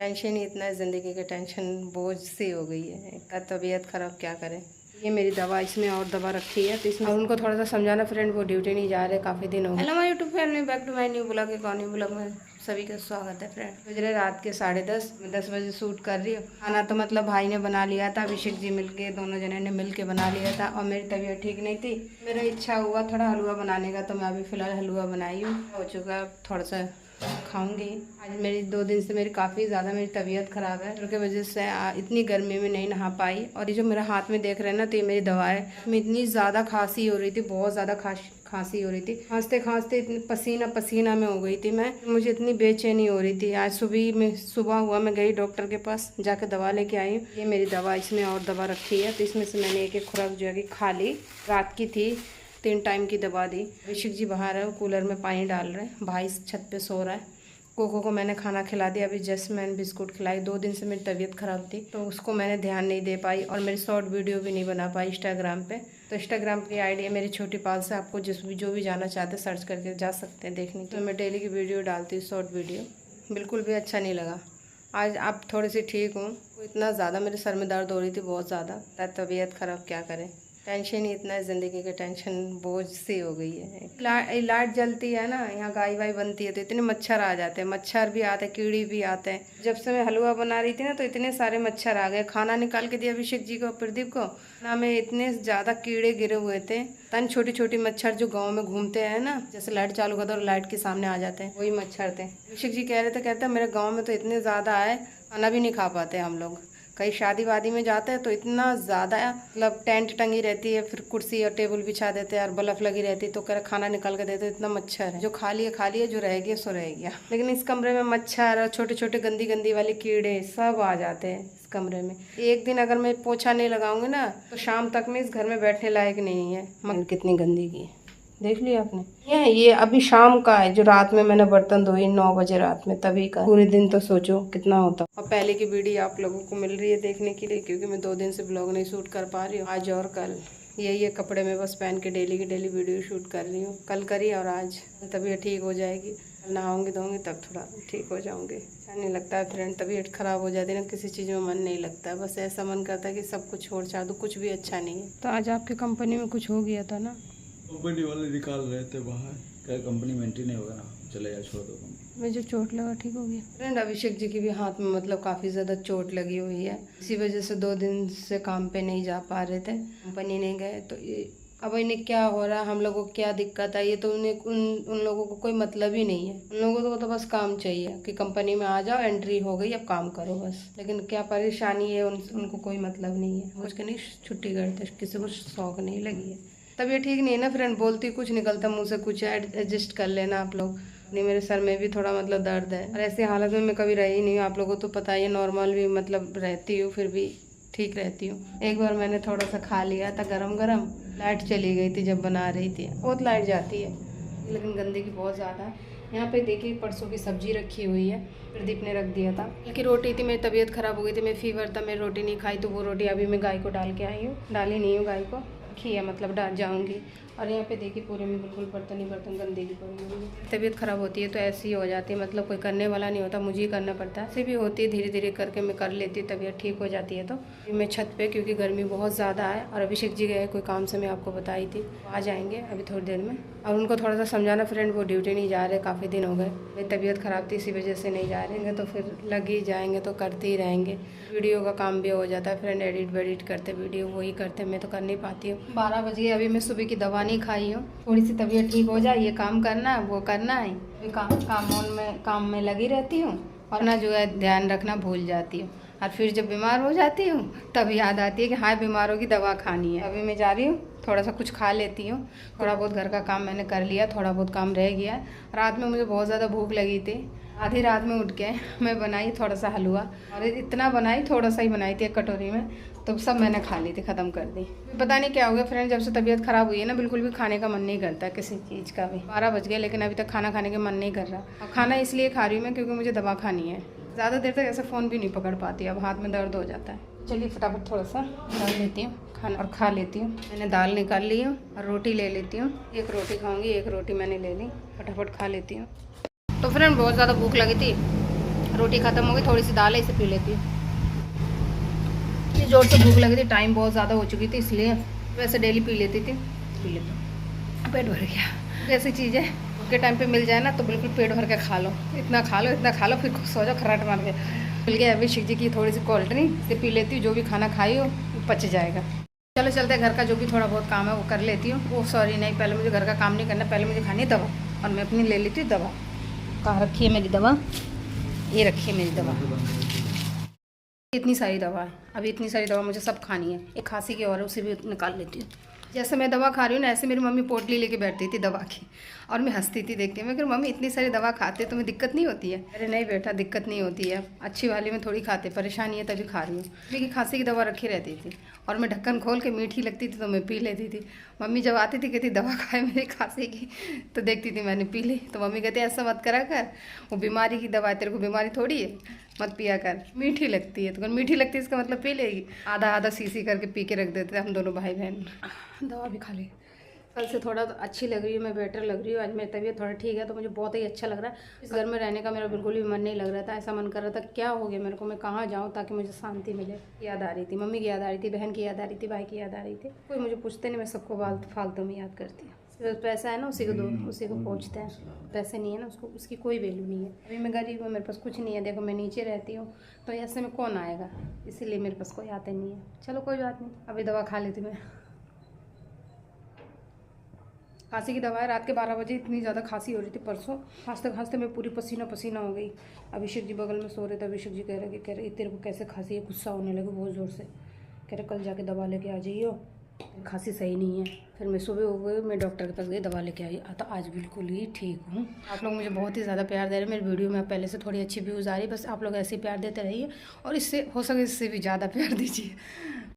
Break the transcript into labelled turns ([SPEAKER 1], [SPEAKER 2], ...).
[SPEAKER 1] Tension ही इतना है, ज़िंदगी की टेंशन बोझ सी हो गई है। का तबीयत ख़राब क्या करें। ये मेरी दवा, इसमें और दवा रखी है तो इसमें उनको थोड़ा सा समझाना। फ्रेंड वो ड्यूटी नहीं जा रहे, काफ़ी दिन हो गए। Hello my YouTube family, back to my new blog. एक और न्यू ब्लॉग में सभी का स्वागत है। फ्रेंड गुजरे रात के 10:30, मैं 10 बजे शूट कर रही हूँ। खाना तो मतलब भाई ने बना लिया था, अभिषेक जी मिलके, दोनों जने ने मिल के बना लिया था। और मेरी तबीयत ठीक नहीं थी, मेरा इच्छा हुआ थोड़ा हलवा बनाने का, तो मैं अभी फ़िलहाल हलवा बनाई हूँ। हो चुका, थोड़ा सा खाऊंगी। आज मेरी 2 दिन से मेरी काफ़ी ज़्यादा मेरी तबीयत ख़राब है, उसकी वजह से इतनी गर्मी में नहीं नहा पाई। और ये जो मेरा हाथ में देख रहे हैं ना, तो ये मेरी दवा है। इसमें इतनी ज़्यादा खांसी हो रही थी, बहुत ज़्यादा खांसी हो रही थी। खांसते खांसते इतनी पसीना पसीना में हो गई थी मैं, मुझे इतनी बेचैनी हो रही थी। आज सुबह हुआ, मैं गई डॉक्टर के पास, जाकर दवा लेके आई हूँ। ये मेरी दवा, इसमें और दवा रखी है, तो इसमें से मैंने एक एक खुराक जो है कि खा ली। रात की थी, 3 टाइम की दवा दी। अभिषेक जी बाहर है, कूलर में पानी डाल रहे हैं, भाई छत पे सो रहा है। कोको को मैंने खाना खिला दिया, अभी जस्ट मैंने बिस्कुट खिलाई। 2 दिन से मेरी तबीयत ख़राब थी, तो उसको मैंने ध्यान नहीं दे पाई और मेरी शॉर्ट वीडियो भी नहीं बना पाई इंस्टाग्राम पे। तो इंस्टाग्राम की आईडी है मेरी छोटी पाल से, आपको जो भी जाना चाहते हैं सर्च करके जा सकते हैं देखने की। तो मैं डेली की वीडियो डालती हूँ, शॉर्ट वीडियो। बिल्कुल भी अच्छा नहीं लगा। आज आप थोड़ी सी ठीक हूँ, इतना ज़्यादा मेरे सर में दर्द हो रही थी, बहुत ज़्यादा। तबीयत ख़राब क्या करें, टेंशन ही इतना है, ज़िंदगी की टेंशन बोझ सी हो गई है। लाइट जलती है ना, यहाँ गाय वाई बनती है, तो इतने मच्छर आ जाते हैं, मच्छर भी आते हैं, कीड़ी भी आते हैं। जब से मैं हलवा बना रही थी ना, तो इतने सारे मच्छर आ गए। खाना निकाल के दिया अभिषेक जी को, प्रदीप को ना, में इतने ज़्यादा कीड़े गिरे हुए थे। तन छोटी छोटी मच्छर जो गाँव में घूमते हैं ना, जैसे लाइट चालू कर दो और लाइट के सामने आ जाते हैं, वही मच्छर थे। अभिषेक जी कह रहे थे, कहते मेरे गाँव में तो इतने ज़्यादा आए, खाना भी नहीं खा पाते हम लोग। कहीं शादी वादी में जाते हैं तो इतना ज़्यादा, मतलब टेंट टंगी रहती है, फिर कुर्सी और टेबल बिछा देते हैं और बल्ब लगी रहती है, तो कह खाना निकाल के देते, इतना मच्छर है। जो खा लिया, जो रह गया सो रह गया। लेकिन इस कमरे में मच्छर और छोटे छोटे गंदी गंदी वाले कीड़े सब आ जाते हैं इस कमरे में। एक दिन अगर मैं पोछा नहीं लगाऊंगी ना, तो शाम तक में इस घर में बैठने लायक नहीं है। मन कितनी गंदगी है, देख लिया आपने। ये अभी शाम का है, जो रात में मैंने बर्तन धोए 9 बजे रात में, तभी का। पूरे दिन तो सोचो कितना होता। और पहले की वीडियो आप लोगों को मिल रही है देखने के लिए, क्योंकि मैं 2 दिन से ब्लॉग नहीं शूट कर पा रही हूँ। आज और कल ये कपड़े में बस पहन के डेली की डेली वीडियो शूट कर रही हूँ। कल करी और आज। तबीयत ठीक हो जाएगी, नहाऊंगी धोऊंगी तब थोड़ा ठीक हो जाऊंगी। अच्छा नहीं लगता है फ्रेंड, तबीयत खराब हो जाती है ना, किसी चीज़ में मन नहीं लगता है। बस ऐसा मन करता है कि सब कुछ छोड़ छाड़ दूँ, कुछ भी अच्छा नहीं है। तो आज आपकी कंपनी में कुछ हो गया था ना,
[SPEAKER 2] कंपनी वाले निकाल रहे थे बाहर, क्या कंपनी मेंटेन नहीं होगा ना, चले जाओ, छोड़ दो कंपनी।
[SPEAKER 1] मैं जो चोट लगा ठीक हो गया। फ्रेंड अभिषेक जी की भी हाथ में मतलब काफ़ी ज़्यादा चोट लगी हुई है, इसी वजह से 2 दिन से काम पे नहीं जा पा रहे थे, कंपनी नहीं गए। तो ये अब इन्हें क्या हो रहा है, हम लोगों को क्या दिक्कत है, ये तो उन्हें उन लोगों को कोई मतलब ही नहीं है। उन लोगों को तो बस काम चाहिए कि कंपनी में आ जाओ, एंट्री हो गई, अब काम करो बस। लेकिन क्या परेशानी है, उनको कोई मतलब नहीं है। कुछ के नहीं छुट्टी करते, किसी को शौक नहीं लगी है। तबीयत ठीक नहीं है ना फ्रेंड, बोलती कुछ निकलता मुंह से कुछ, एडजस्ट कर लेना आप लोग। नहीं, मेरे सर में भी थोड़ा मतलब दर्द है, और ऐसी हालत में मैं कभी रही नहीं हूँ, आप लोगों को तो पता ही है। नॉर्मल भी मतलब रहती हूँ, फिर भी ठीक रहती हूँ। एक बार मैंने थोड़ा सा खा लिया था गरम गरम, लाइट चली गई थी जब बना रही थी। बहुत लाइट जाती है, लेकिन गंदगी बहुत ज़्यादा है। यहाँ पे देखिए परसों की सब्जी रखी हुई है, प्रदीप ने रख दिया था। बल्कि रोटी थी, मेरी तबीयत ख़राब हो गई थी, मैं फीवर था, मैं रोटी नहीं खाई, तो वो रोटी अभी मैं गाय को डाल के आई हूँ। डाली नहीं हूँ गाय को, रखी है, मतलब डाल जाऊँगी। और यहाँ पे देखिए पूरे में बिल्कुल बर्तन ही बर्तन गंदगी पड़ी हुई है। तबीयत ख़राब होती है तो ऐसी ही हो जाती है, मतलब कोई करने वाला नहीं होता, मुझे ही करना पड़ता है। ऐसी भी होती है, धीरे धीरे करके मैं कर लेती हूँ, तबीयत ठीक हो जाती है। तो मैं छत पे, क्योंकि गर्मी बहुत ज़्यादा है, और अभिषेक जी गए कोई काम से, मैं आपको बताई थी, आ जाएंगे अभी थोड़ी देर में। और उनको थोड़ा सा समझाना फ्रेंड, वो ड्यूटी नहीं जा रहे, काफ़ी दिन हो गए। मेरी तबीयत ख़राब थी, इसी वजह से नहीं जा रहेंगे, तो फिर लग ही जाएंगे, तो करते ही रहेंगे। वीडियो का काम भी हो जाता है फ्रेंड, एडिट वेडिट करते, वीडियो वही करते, मैं तो कर नहीं पाती हूँ। 12 बज गए, अभी मैं सुबह की दवा नहीं खाई हूँ। थोड़ी सी तबीयत ठीक हो जाए, ये काम करना है वो करना है, अभी काम में लगी रहती हूँ, और ना जो है ध्यान रखना भूल जाती हूँ। और फिर जब बीमार हो जाती हूँ तब याद आती है कि हाँ बीमारों की दवा खानी है। अभी मैं जा रही हूँ, थोड़ा सा कुछ खा लेती हूँ। थोड़ा बहुत घर का काम मैंने कर लिया, थोड़ा बहुत काम रह गया। रात में मुझे बहुत ज़्यादा भूख लगी थी, आधी रात में उठ के मैं बनाई थोड़ा सा हलवा, और इतना बनाई, थोड़ा सा ही बनाई थी, 1 कटोरी में, तो सब मैंने खा ली थी, ख़त्म कर दी। पता नहीं क्या हो गया फ्रेंड, जब से तबीयत ख़राब हुई है ना, बिल्कुल भी खाने का मन नहीं करता किसी चीज़ का भी। 12 बज गए, लेकिन अभी तक खाना खाने का मन नहीं कर रहा। और खाना इसलिए खा रही हूँ मैं क्योंकि मुझे दवा खानी है। ज़्यादा देर तक ऐसे फ़ोन भी नहीं पकड़ पाती, अब हाथ में दर्द हो जाता है। चलिए फटाफट थोड़ा सा डाल लेती हूँ खाना और खा लेती हूँ। मैंने दाल निकाल ली हूँ और रोटी ले लेती हूँ। 1 रोटी खाऊँगी, 1 रोटी मैंने ले ली, फटाफट खा लेती हूँ। तो फ्रेंड बहुत ज़्यादा भूख लगी थी, रोटी ख़त्म हो गई, थोड़ी सी दाल है, इसे पी लेती हूँ। इतनी जोर से भूख लगी थी, टाइम बहुत ज़्यादा हो चुकी थी, इसलिए वैसे डेली पी लेती थी, पी लेती हूँ। पेट भर गया। ऐसी चीज़ है के टाइम पे मिल जाए ना तो बिल्कुल पेट भर के खा लो, इतना खा लो, फिर सो जाओ खराट मार के। मिल गया अभिषेक जी की थोड़ी सी कोल्ड ड्रिंक, से पी लेती हूँ, जो भी खाना खाई हो वो पच जाएगा। चलो चलते हैं, घर का जो भी थोड़ा बहुत काम है वो कर लेती हूँ। वो सॉरी नहीं, पहले मुझे घर का काम नहीं करना, पहले मुझे खानी दवा, और मैं अपनी ले लेती हूँ दवा। कहाँ रखी है मेरी दवा? ये रखी है मेरी दवा। इतनी सारी दवा है, अभी इतनी सारी दवा मुझे सब खानी है। एक खांसी की और है, उसे भी निकाल लेती हूँ। जैसे मैं दवा खा रही हूँ ना, ऐसे मेरी मम्मी पोटली लेके बैठती थी दवा की, और मैं हंसती थी देख के। मैं कह मम्मी इतनी सारी दवा खाते तुम्हें दिक्कत नहीं होती है? अरे नहीं बेटा, दिक्कत नहीं होती है, अच्छी वाली में थोड़ी खाते, परेशानी है तभी खा रही हूँ। मेरी खांसी की दवा रखी रहती थी, और मैं ढक्कन खोल के मीठी लगती थी तो मैं पी लेती थी। मम्मी जब आती थी कहती दवा खाए मेरी खांसी की, तो देखती थी मैंने पी ली, तो मम्मी कहती ऐसा मत करा कर, वो बीमारी की दवा है, तेरे को बीमारी थोड़ी है, मत पिया कर, मीठी लगती है। तो अगर मीठी लगती है इसका मतलब पी लेगी। आधा आधा सीसी करके पी के रख देते हम दोनों भाई बहन। दवा भी खा ली। कल से थोड़ा तो अच्छी लग रही हूँ, मैं बेटर लग रही हूँ। आज मेरी तबीयत थोड़ा ठीक है, तो मुझे बहुत ही अच्छा लग रहा है। इस घर में रहने का मेरा बिल्कुल भी मन नहीं लग रहा था। ऐसा मन कर रहा था क्या हो गया मेरे को, मैं कहाँ जाऊँ ताकि मुझे शांति मिले। याद आ रही थी, मम्मी की याद आ रही थी, बहन की याद आ रही थी, भाई की याद आ रही थी। कोई मुझे पूछते नहीं, मैं सबको फालतू में याद करती हूँ। पैसा है ना उसी को दो, उसी को पहुँचते हैं। पैसे नहीं है ना उसको, उसकी कोई वैल्यू नहीं है। अभी मैं गरीब हूँ, मेरे पास कुछ नहीं है। देखो मैं नीचे रहती हूँ, तो ऐसे में कौन आएगा, इसीलिए मेरे पास कोई आते नहीं है। चलो कोई बात नहीं, अभी दवा खा लेती मैं। खांसी की दवा है। रात के 12 बजे इतनी ज़्यादा खांसी हो रही थी परसों, खांसते खांसते मैं पूरी पसीना पसीना हो गई। अभिषेक जी बगल में सो रहे थे, अभिषेक जी कह रहे तेरे को कैसे खांसी है? गुस्सा होने लगे बहुत ज़ोर से, कह रहे कल जाके दवा लेके आ जाइयो, खांसी सही नहीं है। फिर मैं सुबह हो गई, मैं डॉक्टर के पास गई, दवा लेके आई, तो आज बिल्कुल ही ठीक हूँ। आप लोग मुझे बहुत ही ज़्यादा प्यार दे रहे हैं। मेरी वीडियो में पहले से थोड़ी अच्छी व्यूज़ आ रही है, बस आप लोग ऐसे ही प्यार देते रहिए, और इससे हो सके इससे भी ज़्यादा प्यार दीजिए।